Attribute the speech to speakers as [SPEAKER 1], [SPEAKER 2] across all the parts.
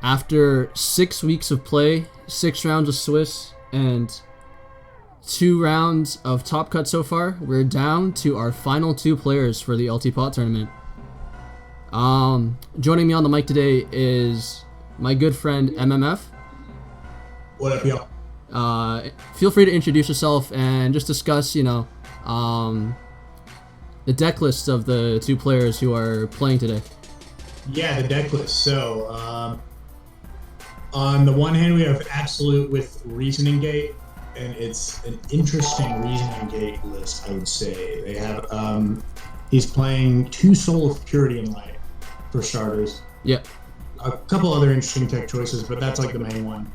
[SPEAKER 1] After 6 weeks of play, 6 rounds of Swiss, and 2 rounds of Top Cut so far, we're down to our final 2 players for the LT Pot tournament. Joining me on the mic today is my good friend MMF.
[SPEAKER 2] What up, y'all?
[SPEAKER 1] Feel free to introduce yourself and just discuss, the deck lists of the 2 players who are playing today.
[SPEAKER 2] Yeah, the deck list. So, on the one hand, we have Absolute with Reasoning Gate, and it's an interesting Reasoning Gate list, I would say. They have, he's playing 2 Soul of Purity and Light, for starters.
[SPEAKER 1] Yeah.
[SPEAKER 2] A couple other interesting tech choices, but that's like the main one.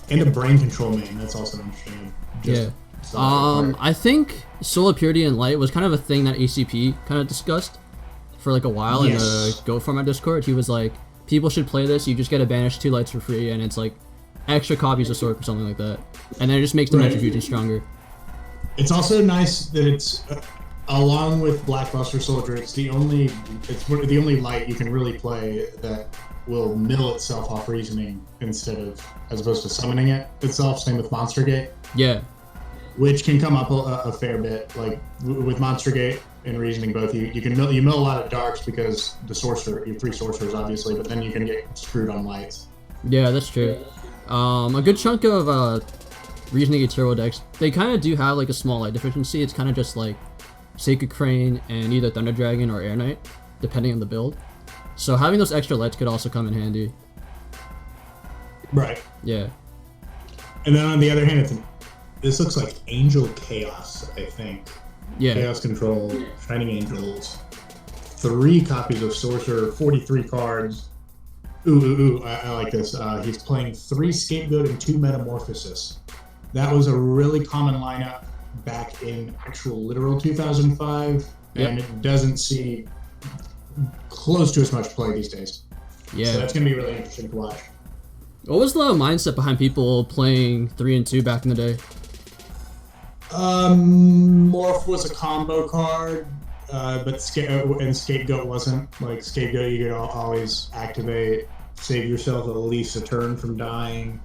[SPEAKER 2] And a Brain Control main, that's also interesting.
[SPEAKER 1] I think Soul of Purity and Light was kind of a thing that ACP kind of discussed for like a while in the Go Format Discord. He was like, people should play this, you just get to banish 2 lights for free, and it's like extra copies of Sork or something like that. And then it just makes Dimension Fusion stronger.
[SPEAKER 2] It's also nice that it's, along with Blackbuster Soldier, it's the only light you can really play that will mill itself off Reasoning as opposed to summoning it itself. Same with Monster Gate.
[SPEAKER 1] Yeah. Which
[SPEAKER 2] can come up a fair bit. Like with Monster Gate and Reasoning both, you mill a lot of darks because the sorcerer, you have 3 sorcerers obviously, but then you can get screwed on lights.
[SPEAKER 1] Yeah, that's true. A good chunk of Reasoning Gate turbo decks, they kind of do have like a small light deficiency. It's kind of just like Sacred Crane and either Thunder Dragon or Air Knight, depending on the build. So having those extra lights could also come in handy.
[SPEAKER 2] Right.
[SPEAKER 1] Yeah.
[SPEAKER 2] And then on the other hand, this looks like Angel Chaos, I think.
[SPEAKER 1] Yeah.
[SPEAKER 2] Chaos Control, Shining Angels, 3 copies of Sorcerer, 43 cards. I like this. He's playing 3 Scapegoat and 2 Metamorphosis. That was a really common lineup back in actual literal 2005, and it doesn't see close to as much play these days.
[SPEAKER 1] Yeah.
[SPEAKER 2] So that's going to be really interesting to watch.
[SPEAKER 1] What was the mindset behind people playing 3 and 2 back in the day?
[SPEAKER 2] Morph was a combo card, but Scapegoat wasn't. Like, Scapegoat, you could always activate, save yourself at least a turn from dying.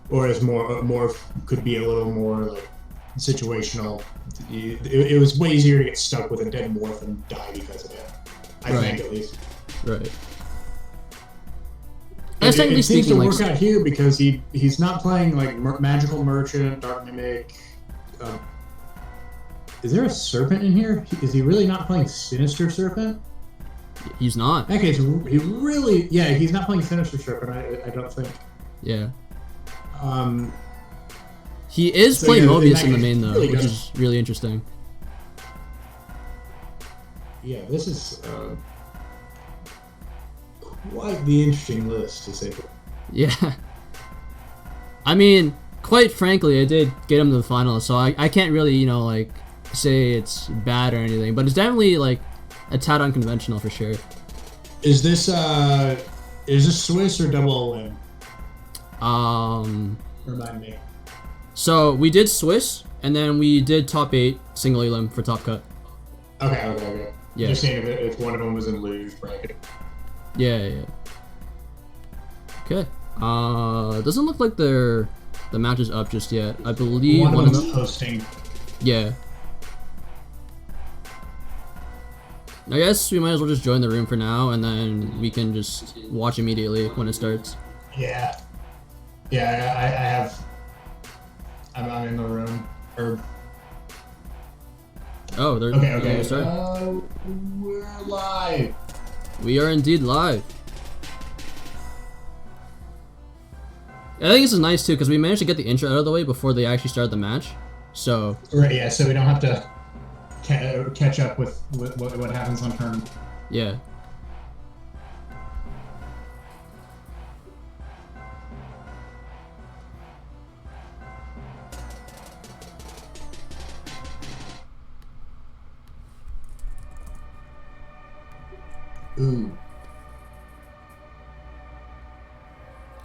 [SPEAKER 2] Whereas Morph could be a little more, like, situational. It was way easier to get stuck with a dead Morph and die because of it. I think, at least.
[SPEAKER 1] Right.
[SPEAKER 2] It seems to work out here because he's not playing like Magical Merchant, Dark Mimic. Is there a Serpent in here? Is he really not playing Sinister Serpent?
[SPEAKER 1] He's not.
[SPEAKER 2] Okay, so he's not playing Sinister Serpent. I don't think.
[SPEAKER 1] Yeah. He is playing Mobius in the main though, which is really interesting.
[SPEAKER 2] Yeah, this is quite the interesting list, to say.
[SPEAKER 1] Yeah. I mean, quite frankly, I did get him to the finals, so I can't really, say it's bad or anything, but it's definitely, like, a tad unconventional for sure.
[SPEAKER 2] Is this Swiss or double win? Remind me.
[SPEAKER 1] So, we did Swiss, and then we did top 8 single elim for top cut.
[SPEAKER 2] Okay.
[SPEAKER 1] Yeah.
[SPEAKER 2] Just saying if one of them was in luge bracket.
[SPEAKER 1] Yeah. Okay. Doesn't look like the match is up just yet. I believe
[SPEAKER 2] one of them's hosting.
[SPEAKER 1] Yeah. I guess we might as well just join the room for now, and then we can just watch immediately when it starts.
[SPEAKER 2] Yeah. I have. I'm in the room.
[SPEAKER 1] Oh, they're
[SPEAKER 2] okay.
[SPEAKER 1] Start.
[SPEAKER 2] We're live.
[SPEAKER 1] We are indeed live. I think this is nice too because we managed to get the intro out of the way before they actually started the match. So.
[SPEAKER 2] Right. Yeah. So we don't have to catch up with what happens on turn.
[SPEAKER 1] Yeah.
[SPEAKER 2] Ooh.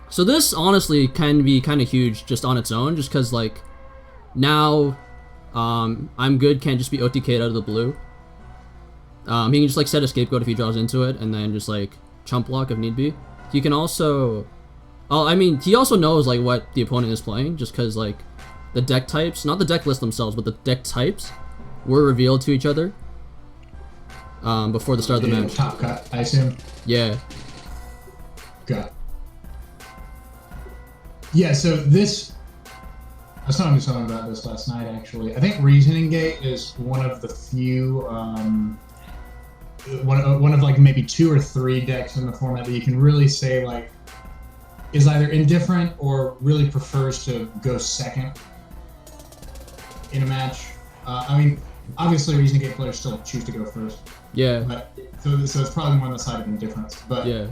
[SPEAKER 1] So this honestly can be kind of huge just on its own, just because like now I'm good can't just be OTK'd out of the blue. He can just like set a scapegoat if he draws into it, and then just like chump block if need be. He can also, I mean, he also knows like what the opponent is playing, just because like the deck types, not the deck list themselves, but the deck types were revealed to each other before the start of the match.
[SPEAKER 2] Top cut, I assume.
[SPEAKER 1] Yeah.
[SPEAKER 2] Got. Yeah. So this. I was talking to someone about this last night, actually. I think Reasoning Gate is one of the few, one of like maybe 2 or 3 decks in the format that you can really say like is either indifferent or really prefers to go second in a match. I mean, obviously Reasoning Gate players still choose to go first.
[SPEAKER 1] Yeah.
[SPEAKER 2] But, so it's probably more on the side of indifference. But
[SPEAKER 1] yeah.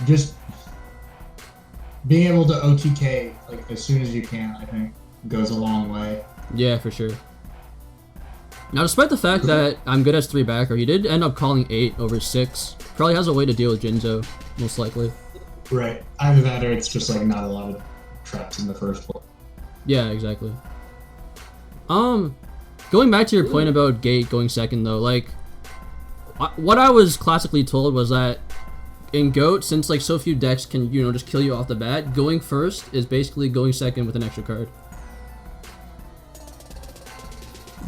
[SPEAKER 2] Just being able to OTK like as soon as you can, I think, goes a long way.
[SPEAKER 1] Yeah, for sure. Now, despite the fact that I'm good as 3 backer, he did end up calling 8 over 6. Probably has a way to deal with Jinzo, most likely.
[SPEAKER 2] Right. Either that or it's just like not a lot of traps in the first place.
[SPEAKER 1] Yeah, exactly. Going back to your point about Gate going second though, like what I was classically told was that in GOAT, since like so few decks can, you know, just kill you off the bat, going first is basically going second with an extra card.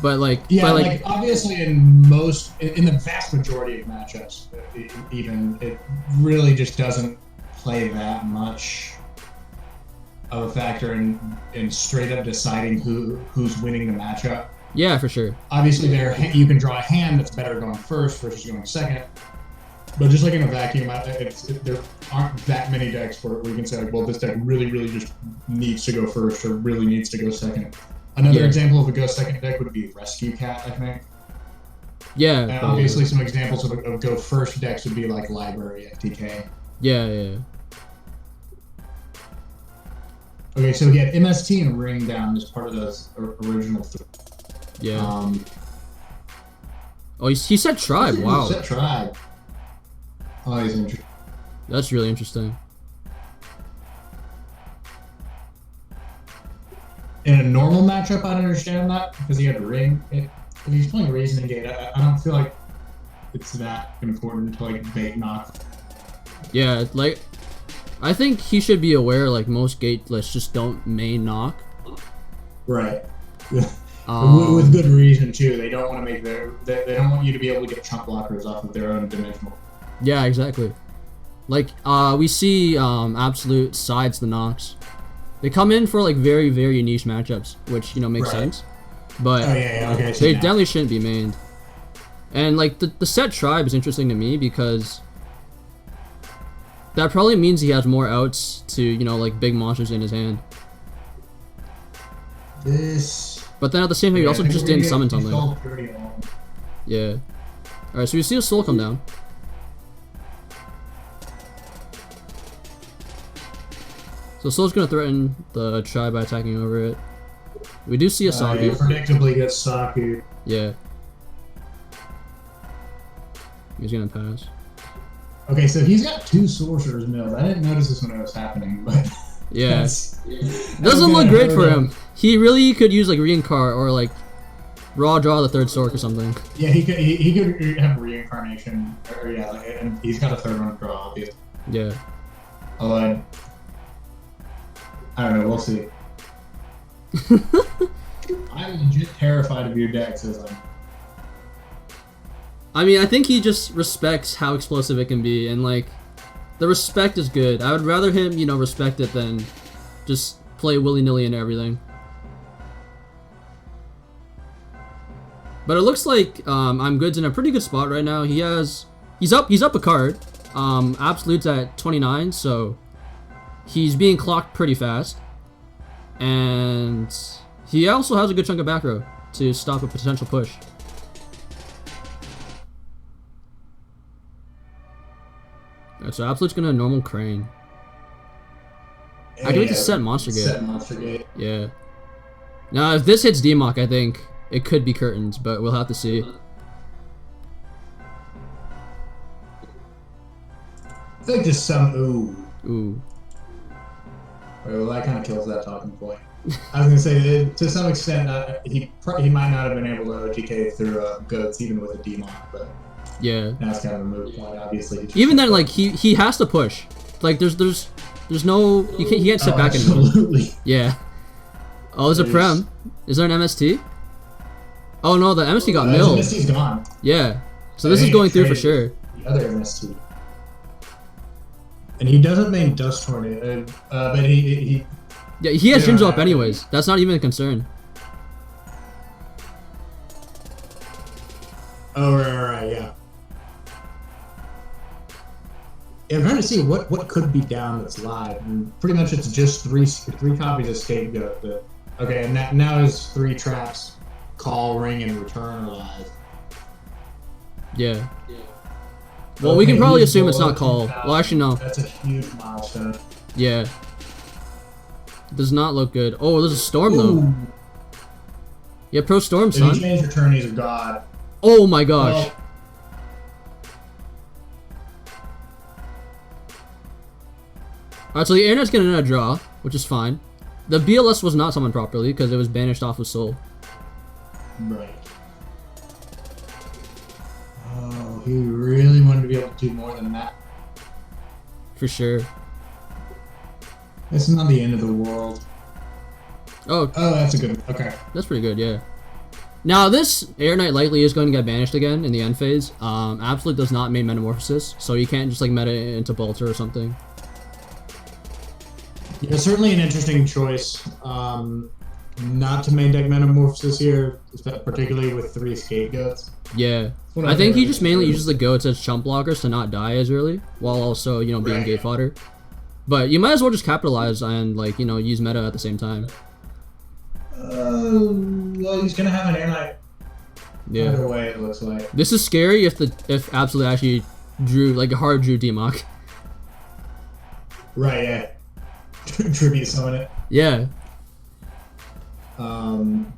[SPEAKER 1] But like,
[SPEAKER 2] yeah, like obviously in the vast majority of matchups, it really just doesn't play that much of a factor in straight up deciding who's winning the matchup.
[SPEAKER 1] Yeah, for sure.
[SPEAKER 2] Obviously, you can draw a hand that's better going first versus going second. But just like in a vacuum, there aren't that many decks where you can say, like, well, this deck really, really just needs to go first or really needs to go second. Another example of a go second deck would be Rescue Cat, I think.
[SPEAKER 1] Yeah.
[SPEAKER 2] And obviously, some examples of go first decks would be like Library, FTK.
[SPEAKER 1] Yeah.
[SPEAKER 2] Okay, so he had MST and Ring down as part of those original 3.
[SPEAKER 1] Yeah. Oh, he said Tribe. Wow.
[SPEAKER 2] He said Tribe. Oh, he's interesting.
[SPEAKER 1] That's really interesting.
[SPEAKER 2] In a normal matchup, I'd understand that because he had a Ring. If he's playing Reasoning Gate, I don't feel like it's that important to like bait knock.
[SPEAKER 1] Yeah, like I think he should be aware like most Gate lists just don't main knock.
[SPEAKER 2] Right. With good reason too. They don't want to make they don't want you to be able to get chump blockers off of their own dimensional.
[SPEAKER 1] Yeah, exactly. Like we see Absolute sides the knocks. They come in for like very, very niche matchups, which, you know, makes sense. But
[SPEAKER 2] okay,
[SPEAKER 1] they definitely shouldn't be mained. And like the set Tribe is interesting to me because that probably means he has more outs to, you know, like big monsters in his hand. But then at the same time, he also just didn't summon something. Yeah. Alright, so we see a soul come down. So Soul's gonna threaten the Tribe by attacking over it. We do see a Saku.
[SPEAKER 2] Yeah, predictably gets Saku.
[SPEAKER 1] Yeah. He's gonna pass.
[SPEAKER 2] Okay, so he's got 2 Sorcerer's Mills. I didn't notice this when it was happening, but
[SPEAKER 1] yeah, doesn't look great for him. He really could use like Reincarn or like Raw Draw the 3rd Sork or something.
[SPEAKER 2] Yeah, he could have Reincarnation, or and he's got a 3rd one draw, obviously.
[SPEAKER 1] Yeah.
[SPEAKER 2] Although I don't know, we'll see. I'm legit terrified of your deck, says
[SPEAKER 1] I mean, I think he just respects how explosive it can be, and like, the respect is good. I would rather him, you know, respect it than just play willy-nilly and everything. But it looks like I'm Good's in a pretty good spot right now. He's up a card. Absolute's at 29, so he's being clocked pretty fast. And he also has a good chunk of back row to stop a potential push. Alright, so Absolute's gonna normal Crane. I do to set Monster Gate.
[SPEAKER 2] Set Monster Gate.
[SPEAKER 1] Yeah. Now, if this hits D-Mock, I think it could be Curtains, but we'll have to see.
[SPEAKER 2] I feel like just some
[SPEAKER 1] Ooh.
[SPEAKER 2] Well, that kind of kills that talking point. I was gonna say to some extent he might not have been able to OTK through goats even with a D-Mock, but
[SPEAKER 1] Yeah.
[SPEAKER 2] Now it's kind of a moot point, obviously.
[SPEAKER 1] Even then, like he has to push. Like there's no he can't sit back anymore.
[SPEAKER 2] Absolutely.
[SPEAKER 1] Yeah. Oh, there's a Prem. Is there an MST? Oh no, the MST got milled.
[SPEAKER 2] The MST's gone.
[SPEAKER 1] Yeah. So this is going through for sure.
[SPEAKER 2] The other MST. And he doesn't main Dust Tornado, but he
[SPEAKER 1] Yeah, he has Shinjo up anyways. That's not even a concern.
[SPEAKER 2] Oh, right, yeah. Yeah, I'm trying to see what could be down that's live. And pretty much it's just three copies of Scapegoat. Okay, and now is 3 traps, Call, Ring, and Return are live.
[SPEAKER 1] Yeah. Well, we can probably assume it's not Call. Well, actually, no.
[SPEAKER 2] That's a huge milestone.
[SPEAKER 1] Yeah. Does not look good. Oh, there's a Storm, though. Yeah, Pro Storm, son.
[SPEAKER 2] If you change Return, he's a god.
[SPEAKER 1] Oh my gosh.
[SPEAKER 2] Well,
[SPEAKER 1] Alright, so the internet's getting a draw, which is fine. The BLS was not summoned properly because it was banished off of Soul.
[SPEAKER 2] right. Oh, he really wanted to be able to do more than that.
[SPEAKER 1] For sure.
[SPEAKER 2] It's not the end of the world.
[SPEAKER 1] Oh,
[SPEAKER 2] that's a good. Okay.
[SPEAKER 1] that's pretty good, yeah. Now, this Air Knight likely is going to get banished again in the end phase. Absolute does not main Metamorphosis, so you can't just like meta it into Bolter or something.
[SPEAKER 2] Yeah, certainly an interesting choice. Not to main deck Metamorphosis here, particularly with 3 Scapegoats.
[SPEAKER 1] Yeah. I think he just mainly uses the goats as chump blockers to not die as early, while also, you know, being gate fodder. But you might as well just capitalize and, like, you know, use meta at the same time.
[SPEAKER 2] Well, he's gonna have an Air Knight.
[SPEAKER 1] Yeah.
[SPEAKER 2] Either way, it looks like.
[SPEAKER 1] This is scary if Absolute actually drew, like, a hard drew D-Mock.
[SPEAKER 2] Right, yeah. Tribute summon it.
[SPEAKER 1] Yeah.
[SPEAKER 2] Trying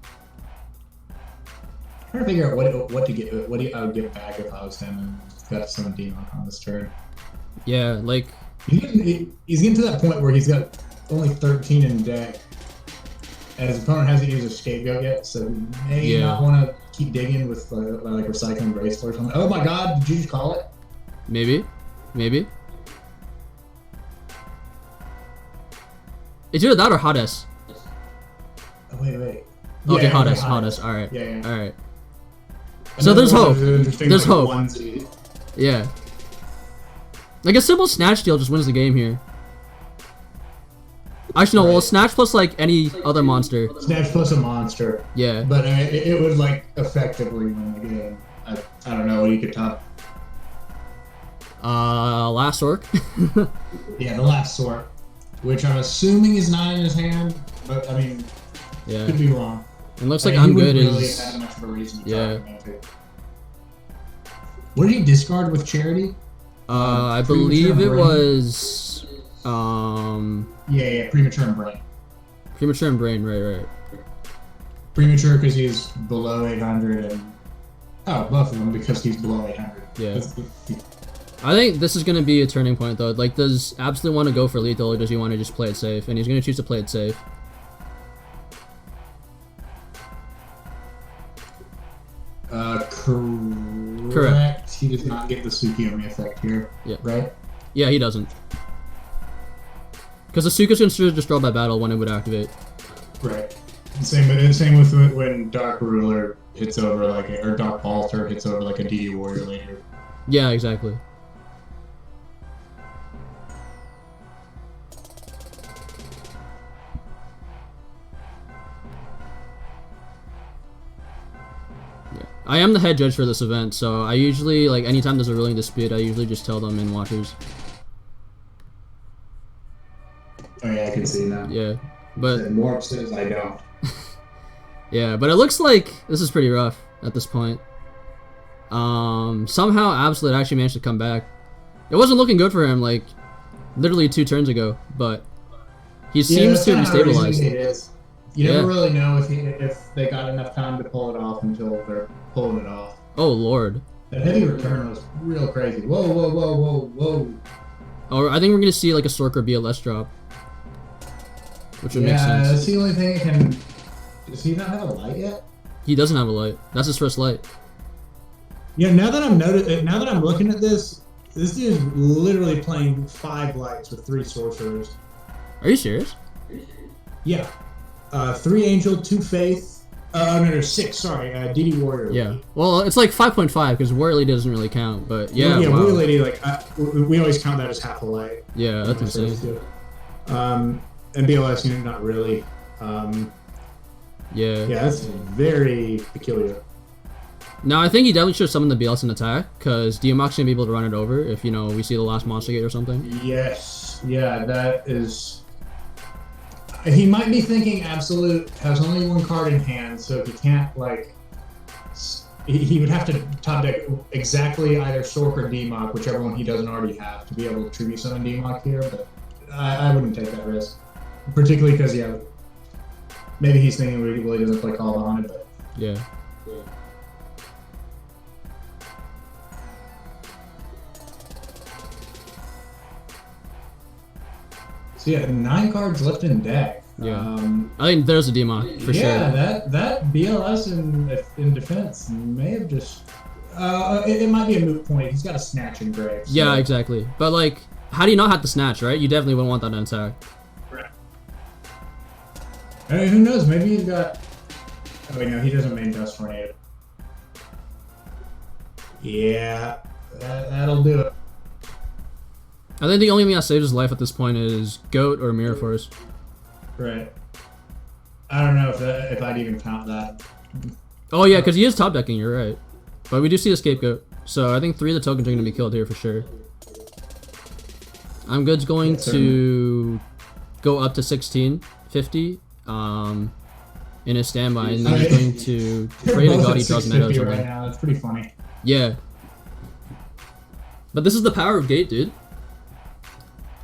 [SPEAKER 2] to figure out what I would get back if I was him and got some demon on this turn.
[SPEAKER 1] Yeah, like
[SPEAKER 2] he's getting to that point where he's got only 13 in deck, and his opponent hasn't used a Scapegoat yet, so he may not want to keep digging with like Recycling Graceful or something. Oh my God! Did you just call it?
[SPEAKER 1] maybe. It's either that or Hades.
[SPEAKER 2] Oh, wait.
[SPEAKER 1] Okay,
[SPEAKER 2] Yeah,
[SPEAKER 1] Hades. All right.
[SPEAKER 2] Yeah.
[SPEAKER 1] All right. So there's hope. There's hope.
[SPEAKER 2] Onesie.
[SPEAKER 1] Yeah. Like a simple Snatch Steal just wins the game here. Actually, no. Well, Snatch plus like any other monster.
[SPEAKER 2] Snatch plus a monster.
[SPEAKER 1] Yeah.
[SPEAKER 2] But it would like effectively win the game. I don't know what you could top.
[SPEAKER 1] Last Orc.
[SPEAKER 2] Yeah, the last sort, which I'm assuming is not in his hand, but I mean,
[SPEAKER 1] Yeah.
[SPEAKER 2] could be wrong.
[SPEAKER 1] It looks like I'm good
[SPEAKER 2] really
[SPEAKER 1] is.
[SPEAKER 2] have much of a reason to
[SPEAKER 1] Yeah.
[SPEAKER 2] talk about it. What did he discard with Charity?
[SPEAKER 1] I believe it was.
[SPEAKER 2] Yeah, Premature and Brain.
[SPEAKER 1] Premature and Brain, right.
[SPEAKER 2] Premature because he's below 800, and both of them because he's below 800.
[SPEAKER 1] Yeah. I think this is gonna be a turning point though. Like, does Absolute want to go for lethal, or does he want to just play it safe? And he's gonna choose to play it safe.
[SPEAKER 2] Correct. He does not get the Tsukiyomi effect here.
[SPEAKER 1] Yeah.
[SPEAKER 2] Right?
[SPEAKER 1] Yeah, he doesn't. Because the Suka's considered destroyed by battle when it would activate.
[SPEAKER 2] Right. Same with when Dark Ruler hits over or Dark Altar hits over like a DD Warrior later.
[SPEAKER 1] Yeah, exactly. I am the head judge for this event, so I usually, like, anytime there's a ruling dispute, I usually just tell them in watchers.
[SPEAKER 2] Oh yeah, I can see now.
[SPEAKER 1] Yeah, but
[SPEAKER 2] Morpp says I don't.
[SPEAKER 1] yeah, but it looks like this is pretty rough at this point. Somehow Absolute actually managed to come back. It wasn't looking good for him, like, literally 2 turns ago, but he seems to be stabilized.
[SPEAKER 2] You never really know if they got enough time to pull it off until they're pulling it off.
[SPEAKER 1] Oh lord.
[SPEAKER 2] That heavy return was real crazy. Whoa.
[SPEAKER 1] Oh, I think we're gonna see like a Sorker BLS drop. Which would make sense.
[SPEAKER 2] Yeah, that's the only thing he can... Does he not have a light yet?
[SPEAKER 1] He doesn't have a light. That's his first light.
[SPEAKER 2] Yeah, now that I'm looking at this dude is literally playing 5 lights with 3 sorcerers.
[SPEAKER 1] Are you serious?
[SPEAKER 2] Yeah, 3 angel, 2 faith. Oh no, 6. Sorry, DD warrior.
[SPEAKER 1] Yeah. Well, it's like 5.5 because warrior lady doesn't really count, but yeah.
[SPEAKER 2] Yeah,
[SPEAKER 1] wow.
[SPEAKER 2] warrior lady, like we always count that as half a light.
[SPEAKER 1] Yeah, that's insane.
[SPEAKER 2] And BLS unit, not really.
[SPEAKER 1] Yeah.
[SPEAKER 2] Yeah, that's very peculiar.
[SPEAKER 1] Now, I think he definitely should summon the BLS in attack, because Diamok's gonna be able to run it over if, you know, we see the last monster gate or something.
[SPEAKER 2] Yes, yeah, that is... He might be thinking Absolute has only 1 card in hand, so if he can't, like... He would have to top deck exactly either Sork or Diamok, whichever one he doesn't already have, to be able to tribute summon Diamok here, but I wouldn't take that risk. Particularly because, yeah, maybe he's thinking he really doesn't play Call on it, but...
[SPEAKER 1] Yeah.
[SPEAKER 2] So yeah, 9 cards left in deck.
[SPEAKER 1] Yeah, I think there's a Diamok for sure.
[SPEAKER 2] Yeah, that BLS in defense may have just. It might be a moot point. He's got a snatch in grave. So.
[SPEAKER 1] Yeah, exactly. But like, how do you not have the snatch, right? You definitely wouldn't want that in attack.
[SPEAKER 2] Right. I mean, who knows? Maybe he's got. Oh wait, no, he doesn't main Dust Tornado. Yeah, that'll do it.
[SPEAKER 1] I think the only thing that saves his life at this point is Goat or Mirror Force.
[SPEAKER 2] Right. I don't know if I'd even count that.
[SPEAKER 1] Oh yeah, because he is top decking, you're right. But we do see a Scapegoat. So I think 3 of the tokens are going to be killed here for sure. I'm Good's going to go up to 1650 in his standby, and then he's going to pray to God he draws meta or something.
[SPEAKER 2] Right now. That's pretty funny.
[SPEAKER 1] Yeah. But this is the power of Gate, dude.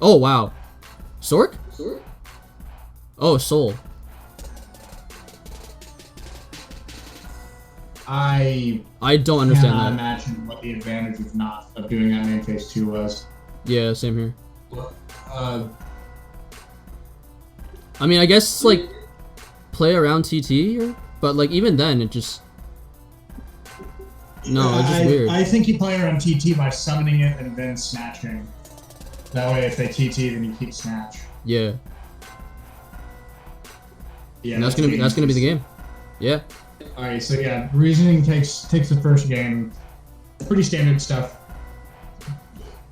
[SPEAKER 1] Oh, wow. Sork? Oh, Soul. I don't understand that.
[SPEAKER 2] I imagine what the advantage of doing that main phase 2 was.
[SPEAKER 1] Yeah, same here. I mean, I guess, like, play around TT here, but, like, even then, it just... No, it's just weird.
[SPEAKER 2] I think you play around TT by summoning it and then snatching. That way, if they TT, then you keep snatch.
[SPEAKER 1] Yeah.
[SPEAKER 2] Yeah,
[SPEAKER 1] and that's gonna be the game. Yeah.
[SPEAKER 2] All right, so yeah, reasoning takes the first game. Pretty standard stuff.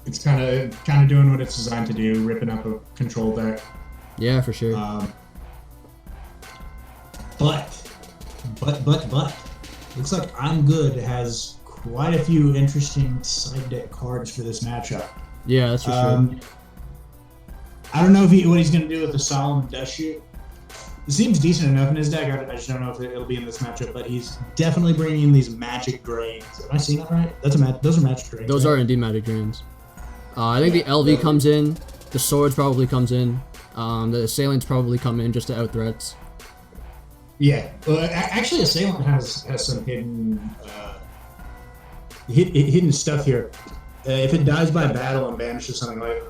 [SPEAKER 2] It's kind of doing what it's designed to do, ripping up a control deck.
[SPEAKER 1] Yeah, for sure.
[SPEAKER 2] But looks like I'm Good has quite a few interesting side deck cards for this matchup.
[SPEAKER 1] Yeah, that's for sure.
[SPEAKER 2] I don't know what he's going to do with the Solemn Dust Shoot. It seems decent enough in his deck. I just don't know if it'll be in this matchup, but he's definitely bringing in these magic drains. Am I seeing that right? Those are magic drains.
[SPEAKER 1] Those are indeed magic drains. I think the LV comes in. The Swords probably comes in. The Assailants probably come in just to out threats.
[SPEAKER 2] Yeah. Well, actually, Assailant has some hidden stuff here. If it dies by battle and banishes something like,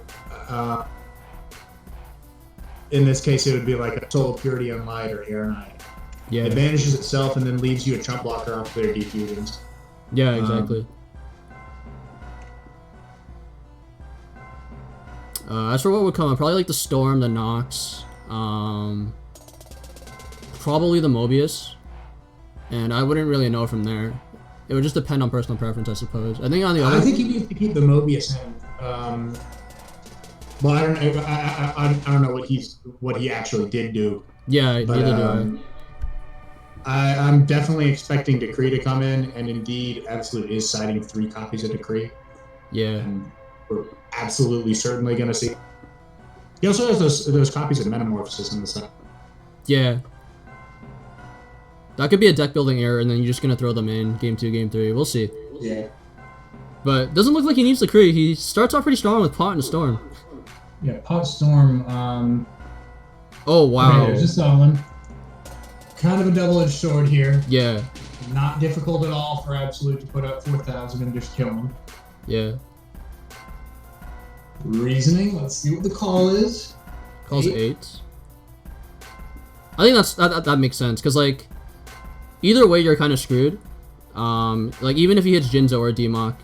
[SPEAKER 2] in this case, it would be like a Soul of Purity Unlight or Air Knight.
[SPEAKER 1] Yeah.
[SPEAKER 2] It banishes itself and then leaves you a chump blocker off their defusions.
[SPEAKER 1] Yeah, exactly. As for what would come, probably like the Storm, the Nox, probably the Mobius, and I wouldn't really know from there. It would just depend on personal preference, I suppose. I think on the other.
[SPEAKER 2] I think he needs to keep the Mobius in. Well, I don't know what he actually did do.
[SPEAKER 1] Yeah,
[SPEAKER 2] but,
[SPEAKER 1] neither do
[SPEAKER 2] I'm definitely expecting Decree to come in, and indeed, Absolute is citing 3 copies of Decree.
[SPEAKER 1] Yeah.
[SPEAKER 2] And we're absolutely certainly going to see. He also has those copies of Metamorphosis in the set.
[SPEAKER 1] Yeah. That could be a deck building error, and then you're just going to throw them in game 2, game 3. We'll see.
[SPEAKER 2] Yeah.
[SPEAKER 1] But doesn't look like he needs Decree. He starts off pretty strong with Pot and Storm.
[SPEAKER 2] Yeah, Pot Storm.
[SPEAKER 1] Oh, wow.
[SPEAKER 2] Okay, there's a Solemn. Kind of a double-edged sword here.
[SPEAKER 1] Yeah.
[SPEAKER 2] Not difficult at all for Absolute to put up 4,000 and just kill him.
[SPEAKER 1] Yeah.
[SPEAKER 2] Reasoning. Let's see what the call is.
[SPEAKER 1] Call's 8. I think that makes sense, because, like, either way you're kind of screwed. Like even if he hits Jinzo or Demok,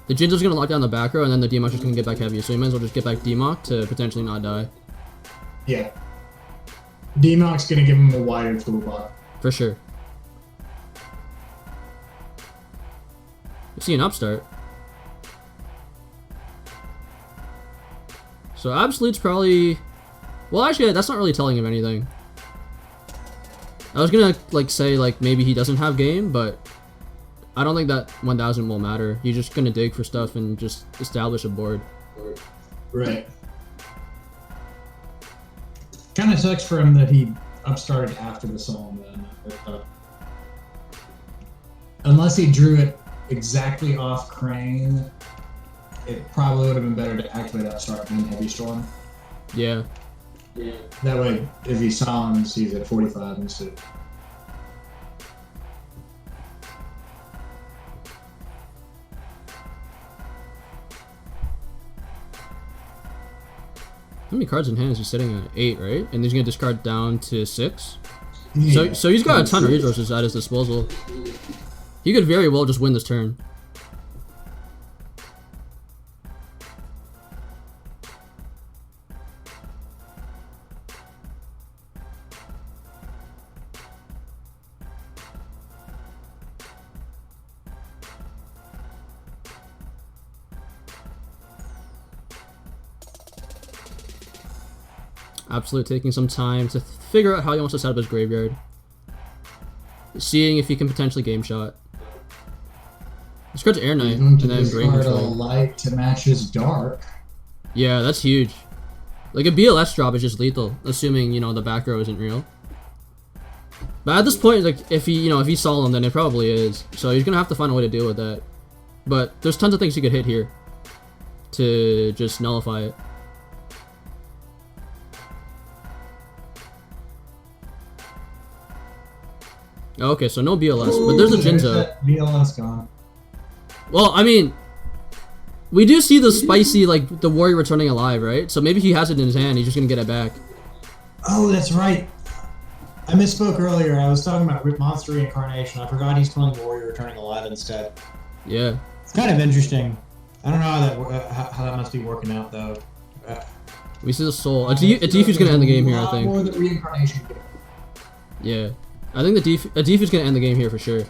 [SPEAKER 1] the Jinzo's gonna lock down the back row, and then the Demok's just gonna get back heavy. So you might as well just get back Demok to potentially not die.
[SPEAKER 2] Yeah. Demok's gonna give him a wider toolbox.
[SPEAKER 1] For sure. You see an upstart. So Absolute's probably... Well, actually, that's not really telling him anything. I was gonna, like, say, like, maybe he doesn't have game, but I don't think that 1000 will matter. He's just gonna dig for stuff and just establish a board.
[SPEAKER 2] Right. Kind of sucks for him that he upstarted after the song, then. Unless he drew it exactly off Crane, it probably would have been better to activate Upstart than Heavy Storm.
[SPEAKER 1] Yeah.
[SPEAKER 2] That way, if he summons, he's at 45 instead.
[SPEAKER 1] How many cards in hand is he sitting at? 8, right? And he's gonna discard down to 6.
[SPEAKER 2] Yeah.
[SPEAKER 1] So he's got a ton of resources at his disposal. He could very well just win this turn. Absolute taking some time to figure out how he wants to set up his graveyard. Seeing if he can potentially game shot. This card's Air Knight, and then Brain
[SPEAKER 2] Control.
[SPEAKER 1] Control.
[SPEAKER 2] Light to match his dark.
[SPEAKER 1] Yeah, that's huge. Like a BLS drop is just lethal, assuming, you know, the back row isn't real. But at this point, like, if he, you know, if he saw him, then it probably is. So he's gonna have to find a way to deal with that. But there's tons of things he could hit here to just nullify it. Okay, so no BLS, but there's a Jinzo.
[SPEAKER 2] BLS gone.
[SPEAKER 1] Well, I mean, we do see the spicy, like, the warrior returning alive, right? So maybe he has it in his hand, he's just gonna get it back.
[SPEAKER 2] Oh, that's right. I misspoke earlier. I was talking about Monster Reincarnation. I forgot he's playing Warrior Returning Alive instead.
[SPEAKER 1] Yeah.
[SPEAKER 2] It's kind of interesting. I don't know how that must be working out, though.
[SPEAKER 1] We see the soul. A Defu's gonna end the game here, I think.
[SPEAKER 2] More than Reincarnation.
[SPEAKER 1] Yeah. I think a Defu's gonna end the game here for sure.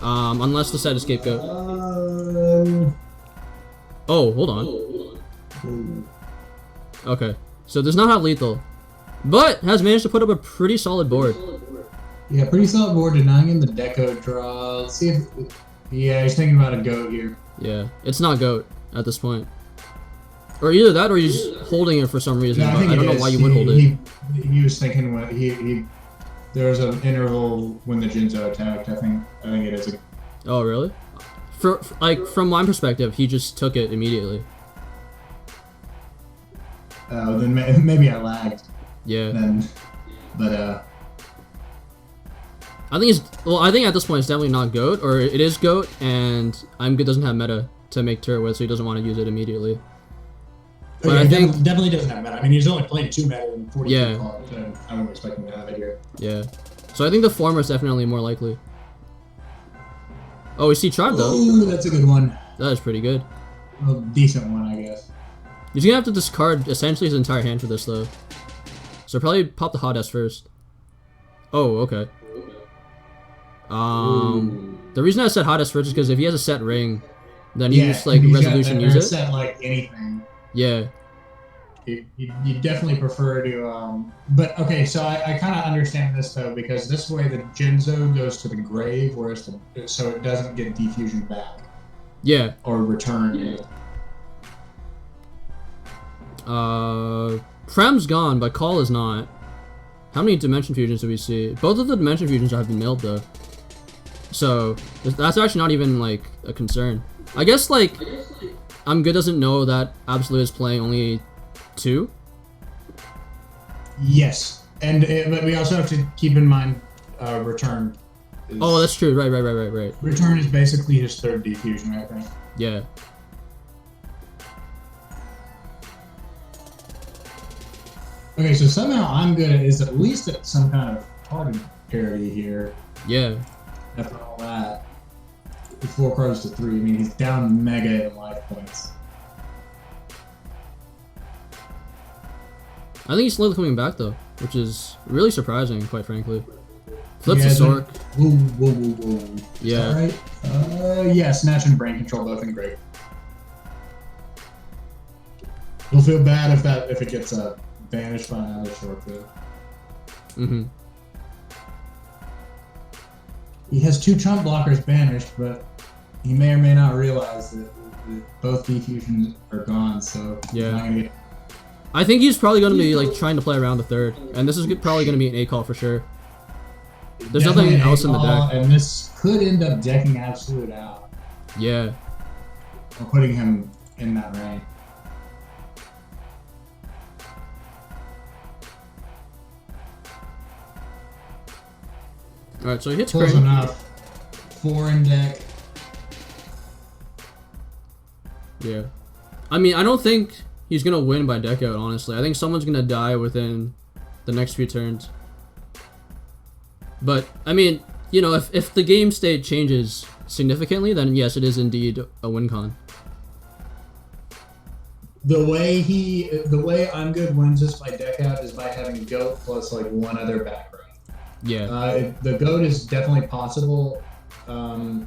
[SPEAKER 1] Unless the set is Scapegoat. Oh, hold on. Okay. So does not have lethal. But has managed to put up a pretty solid board.
[SPEAKER 2] Yeah, pretty solid board, denying him the deco draw. Let's see if... Yeah, he's thinking about a goat here.
[SPEAKER 1] Yeah, it's not goat at this point. Or either that or he's holding it for some reason,
[SPEAKER 2] No,
[SPEAKER 1] but I don't know why you would hold it.
[SPEAKER 2] He was thinking when there was an interval when the Jinzo attacked. I think it is.
[SPEAKER 1] Oh, really? Like, from my perspective, he just took it immediately.
[SPEAKER 2] Oh, then maybe I lagged.
[SPEAKER 1] Yeah.
[SPEAKER 2] But
[SPEAKER 1] I think I think at this point it's definitely not GOAT, or it is GOAT, and I'm Good doesn't have meta to make turret with, so he doesn't want to use it immediately. But
[SPEAKER 2] yeah,
[SPEAKER 1] I think
[SPEAKER 2] definitely doesn't have meta. I mean, he's only playing 2 meta in 40
[SPEAKER 1] yeah.
[SPEAKER 2] cards, and I don't expect him to have it here.
[SPEAKER 1] Yeah. So I think the former is definitely more likely. Oh, we see Tribe though.
[SPEAKER 2] Ooh, that's a good one.
[SPEAKER 1] That is pretty good.
[SPEAKER 2] A decent one, I guess.
[SPEAKER 1] He's gonna have to discard essentially his entire hand for this though. So probably pop the Hot S first. Oh, okay. The reason I said Hot S first is because if he has a set ring, then he just like resolution use it.
[SPEAKER 2] Set like anything.
[SPEAKER 1] Yeah.
[SPEAKER 2] You definitely prefer to, but okay, so I kind of understand this though, because this way the Jinzo goes to the grave, whereas so it doesn't get defusion back.
[SPEAKER 1] Yeah.
[SPEAKER 2] Or return.
[SPEAKER 1] Prem's gone, but Call is not. How many Dimension Fusions do we see? Both of the Dimension Fusions have been milled though. So, that's actually not even like a concern. I guess like, I'm Good doesn't know that Absolute is playing only 2?
[SPEAKER 2] Yes, but we also have to keep in mind return.
[SPEAKER 1] Oh, that's true. Right.
[SPEAKER 2] Return is basically his 3rd defusion, I think.
[SPEAKER 1] Yeah.
[SPEAKER 2] Okay, so somehow I'm Good is at least at some kind of card parity here.
[SPEAKER 1] Yeah.
[SPEAKER 2] after all that. 4 cards to 3. I mean, he's down mega in life points.
[SPEAKER 1] I think he's slowly coming back though, which is really surprising, quite frankly. Flips the Sork.
[SPEAKER 2] Whoa.
[SPEAKER 1] Yeah.
[SPEAKER 2] Alright. Yeah, Snatch and Brain Control both in great. You'll feel bad if it gets banished by another Sork though.
[SPEAKER 1] Mm-hmm.
[SPEAKER 2] He has 2 chump blockers banished, but he may or may not realize that both defusions are gone, so
[SPEAKER 1] yeah.
[SPEAKER 2] he's not gonna get...
[SPEAKER 1] I think he's probably going to be like trying to play around the third, and this is probably going to be an A call for sure. There's
[SPEAKER 2] Definitely
[SPEAKER 1] nothing else in the deck.
[SPEAKER 2] And this could end up decking Absolute out.
[SPEAKER 1] Yeah.
[SPEAKER 2] Or putting him in that range.
[SPEAKER 1] Alright, so he hits
[SPEAKER 2] Close
[SPEAKER 1] Crane.
[SPEAKER 2] enough. 4 in deck.
[SPEAKER 1] Yeah. I mean, I don't think he's going to win by deck out, honestly. I think someone's going to die within the next few turns. But, I mean, you know, if the game state changes significantly, then yes, it is indeed a win con.
[SPEAKER 2] The way I'm good wins this by deck out is by having Goat plus like one other back row.
[SPEAKER 1] Yeah.
[SPEAKER 2] The Goat is definitely possible. Although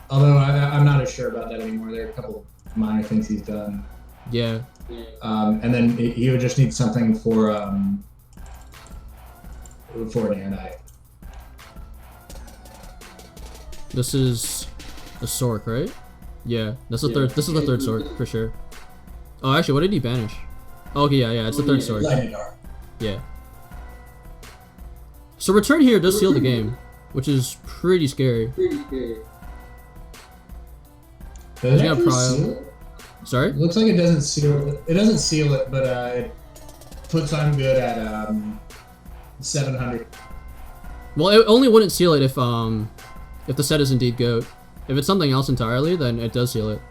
[SPEAKER 2] I'm not as sure about that anymore. There are a couple of minor things he's done.
[SPEAKER 1] Yeah.
[SPEAKER 2] And then he would just need something for an Air Knight.
[SPEAKER 1] This is a Sork, right? Yeah, that's the third. This is the third Sork for sure. Oh, actually, what did he banish? Oh, okay, yeah, it's the third Sork. Yeah. So return here does seal the game, which is pretty scary.
[SPEAKER 2] Does it actually seal it?
[SPEAKER 1] Sorry?
[SPEAKER 2] It looks like it doesn't seal it. It doesn't seal it, but it puts I'm good at 700.
[SPEAKER 1] Well, it only wouldn't seal it if the set is indeed Goat. If it's something else entirely, then it does seal it.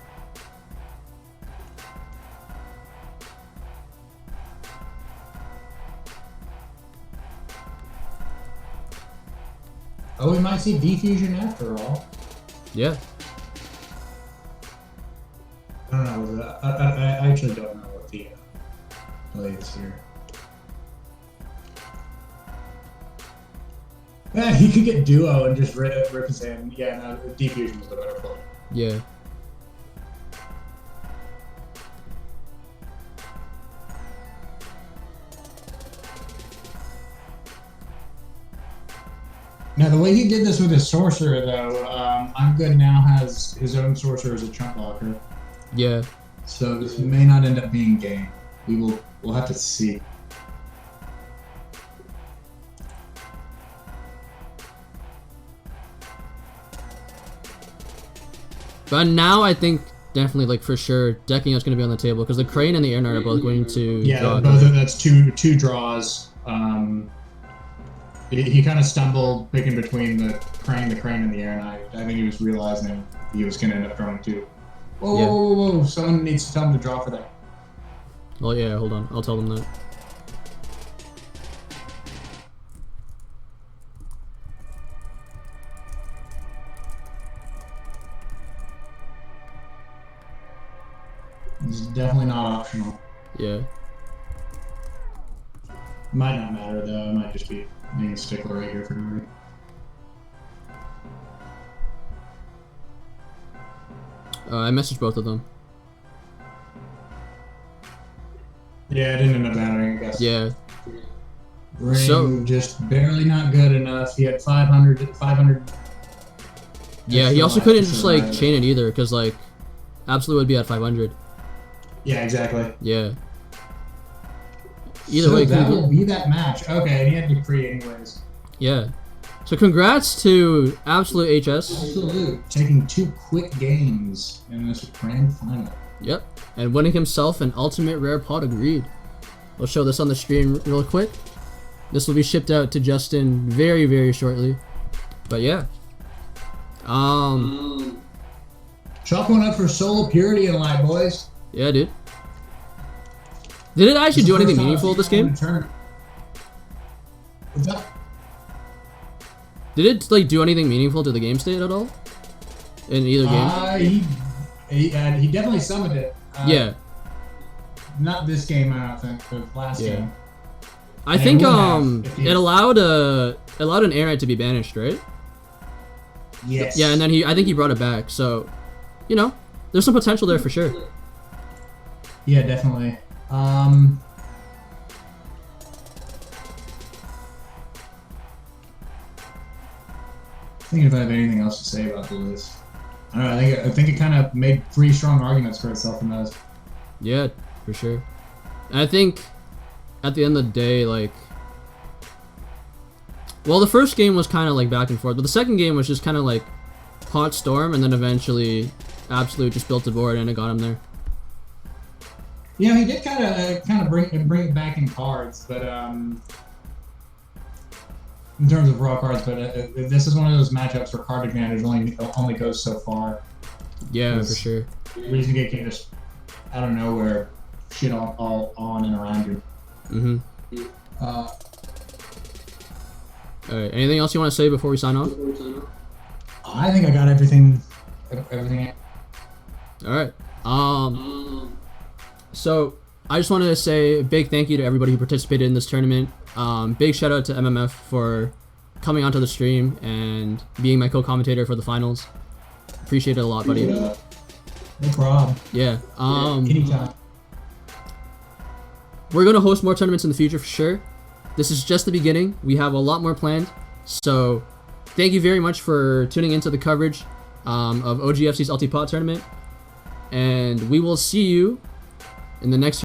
[SPEAKER 2] Oh, we might see Defusion after all.
[SPEAKER 1] Yeah.
[SPEAKER 2] I don't know. I actually don't know what the play is here. Yeah, he could get Duo and just rip his hand. Yeah, no, Defusion is the better play.
[SPEAKER 1] Yeah.
[SPEAKER 2] Now, the way he did this with his Sorcerer, though, I'm Good now has his own Sorcerer as a chump blocker.
[SPEAKER 1] Yeah.
[SPEAKER 2] So this may not end up being game. We'll have to see.
[SPEAKER 1] But now I think definitely, like, for sure, decking is going to be on the table because the Crane and the Air Knight are both going to.
[SPEAKER 2] Yeah, both of that's two draws. He kind of stumbled picking between the Crane, and the Air Knight. I think he was realizing he was going to end up drawing 2. Whoa! Someone needs to tell him to draw for that.
[SPEAKER 1] Well, yeah, hold on. I'll tell them that.
[SPEAKER 2] It's definitely not optional.
[SPEAKER 1] Yeah.
[SPEAKER 2] Might not matter though. It might just be being a stickler right here for me.
[SPEAKER 1] I messaged both of them.
[SPEAKER 2] Yeah, it didn't end up mattering, I guess.
[SPEAKER 1] Yeah.
[SPEAKER 2] Ring
[SPEAKER 1] So
[SPEAKER 2] just barely not good enough. He had 500.
[SPEAKER 1] Yeah, he also couldn't just like chain it either, because like Absolute would be at 500.
[SPEAKER 2] Yeah, exactly.
[SPEAKER 1] Yeah. Either
[SPEAKER 2] so
[SPEAKER 1] way,
[SPEAKER 2] that will be that match. Okay, and he had to free anyways.
[SPEAKER 1] Yeah. So congrats to Absolute HS.
[SPEAKER 2] Absolute taking 2 quick games in this grand final.
[SPEAKER 1] Yep. And winning himself an ultimate rare pot of greed. We'll show this on the screen real quick. This will be shipped out to Justin very, very shortly. But yeah.
[SPEAKER 2] Chalk one up for Soul Purity and Light, boys.
[SPEAKER 1] Yeah, dude. Did it actually do anything meaningful this game?
[SPEAKER 2] What's up?
[SPEAKER 1] Did it like do anything meaningful to the game state at all? In either game?
[SPEAKER 3] He definitely summoned it.
[SPEAKER 1] Yeah.
[SPEAKER 3] Not this game, I don't think, but last game.
[SPEAKER 1] I think it allowed an air knight to be banished, right?
[SPEAKER 3] Yes.
[SPEAKER 1] Yeah, and then I think he brought it back. So, you know, there's some potential there for sure.
[SPEAKER 3] Yeah, definitely. Thinking if I have anything else to say about the list. I don't know. I think it kind of made pretty strong arguments for itself in those.
[SPEAKER 1] Yeah, for sure. And I think at the end of the day, like, well, the first game was kind of like back and forth, but the second game was just kind of like hot storm, and then eventually Absolute just built the board and it got him there.
[SPEAKER 3] Yeah, he did kind of bring it back in cards, but in terms of raw cards. But this is one of those matchups where card advantage only goes so far.
[SPEAKER 1] Yeah, for sure.
[SPEAKER 3] Reason Gate can just out of nowhere shit all on and around you.
[SPEAKER 1] Mm-hmm.
[SPEAKER 3] All
[SPEAKER 1] right. Anything else you want to say before we sign off?
[SPEAKER 3] I think I got everything.
[SPEAKER 1] All right. So I just wanted to say a big thank you to everybody who participated in this tournament. Big shout out to MMF for coming onto the stream and being my co-commentator for the finals. Appreciate it a lot, buddy.
[SPEAKER 3] No problem.
[SPEAKER 1] Yeah.
[SPEAKER 3] Anytime.
[SPEAKER 1] We're gonna host more tournaments in the future for sure. This is just the beginning. We have a lot more planned. So thank you very much for tuning into the coverage of OGFC's Ulti Pot tournament. And we will see you in the next